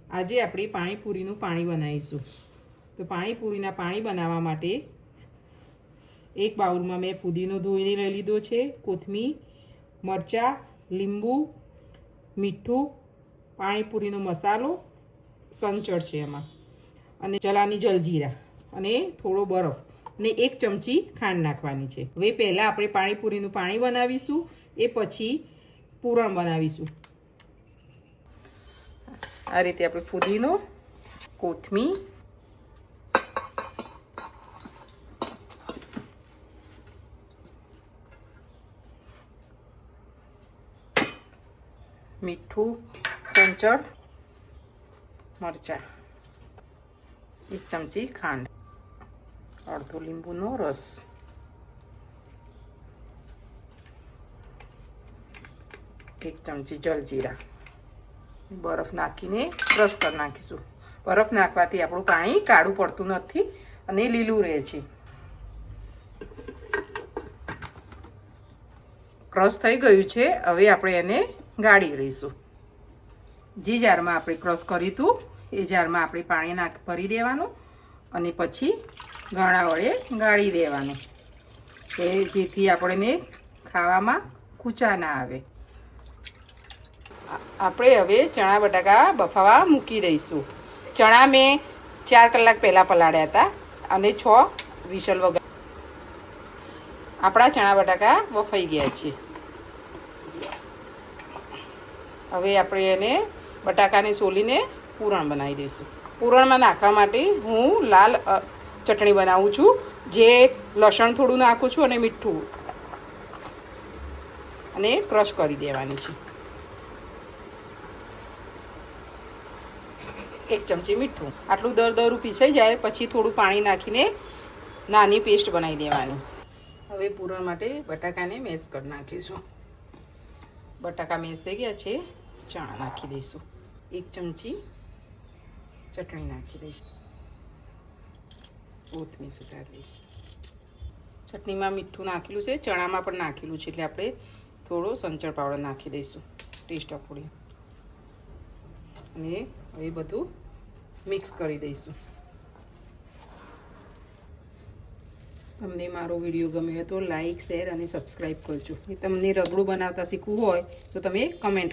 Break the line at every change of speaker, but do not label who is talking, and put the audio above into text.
આજે આપણે પાણીપુરીનું પાણી બનાવીશું. તો પાણીપુરીના પાણી બનાવવા માટે એક બાઉલમાં મેં ફુદીનો ધોઈને લઈ લીધો છે, કોથમીર, મરચાં, લીંબુ, મીઠું, પાણીપુરીનો મસાલો, સંચળ છે એમાં, અને ચલાની જલજીરા અને થોડો બરફ અને 1 ચમચી ખાંડ નાખવાની છે. હવે પહેલાં આપણે પાણીપુરીનું પાણી બનાવીશું, એ પછી પૂરણ બનાવીશું. આ રીતે આપણે ફુદીનો, કોથમીર, મીઠું, સંચળ, મરચાં, 1 ચમચી ખાંડ, અડધો લીંબુનો રસ, એક ચમચી જલજીરા, બરફ નાખીને ક્રશ કરી નાખીશું. બરફ નાખવાથી આપણું પાણી કાળું પડતું નથી અને લીલું રહે છે. ક્રશ થઈ ગયું છે. હવે આપણે એને ગાળી લઈશું. જે જારમાં આપણે ક્રશ કર્યું હતું એ જારમાં આપણે પાણી ભરી દેવાનું અને પછી ગાળા વડે ગાળી દેવાનું, કે જેથી આપણને ખાવામાં કૂચા ના આવે. આપણે હવે ચણા બટાકા બફાવા મૂકી દઈશું. ચણા મેં 4 કલાક પહેલાં પલાળ્યા હતા અને 6 વિસલ વગર આપણા ચણા બટાકા બફાઈ ગયા છે. હવે આપણે એને બટાકાને સોલીને પૂરણ બનાવી દઈશું. પૂરણમાં નાખવા માટે હું લાલ ચટણી બનાવું છું, જે લસણ થોડું નાખું છું અને મીઠું, અને ક્રશ કરી દેવાની છે. 1 ચમચી મીઠું. આટલું દરદરું પીસાઈ જાય પછી થોડું પાણી નાખીને નાની પેસ્ટ બનાવી દેવાની. હવે પૂરણ માટે બટાકાને મેશ કરી નાખીશું. બટાકા મેશ થઈ ગયા છે. ચણા નાખી દઈશું. 1 ચમચી ચટણી નાખી દઈશું. કોથમીર સુધારી દઈશું. ચટણીમાં મીઠું નાખેલું છે, ચણામાં પણ નાખેલું છે, એટલે આપણે થોડો સંચળ પાવડર નાખી દઈશું ટેસ્ટ અકોર્ડિંગ. અને હવે બધું મિક્સ કરી દઈશું. તમને મારો વિડીયો ગમ્યો તો લાઈક, શેર અને સબસ્ક્રાઈબ કરજો. તમને રગડું બનાવતા શીખવું હોય તો તમે કમેન્ટ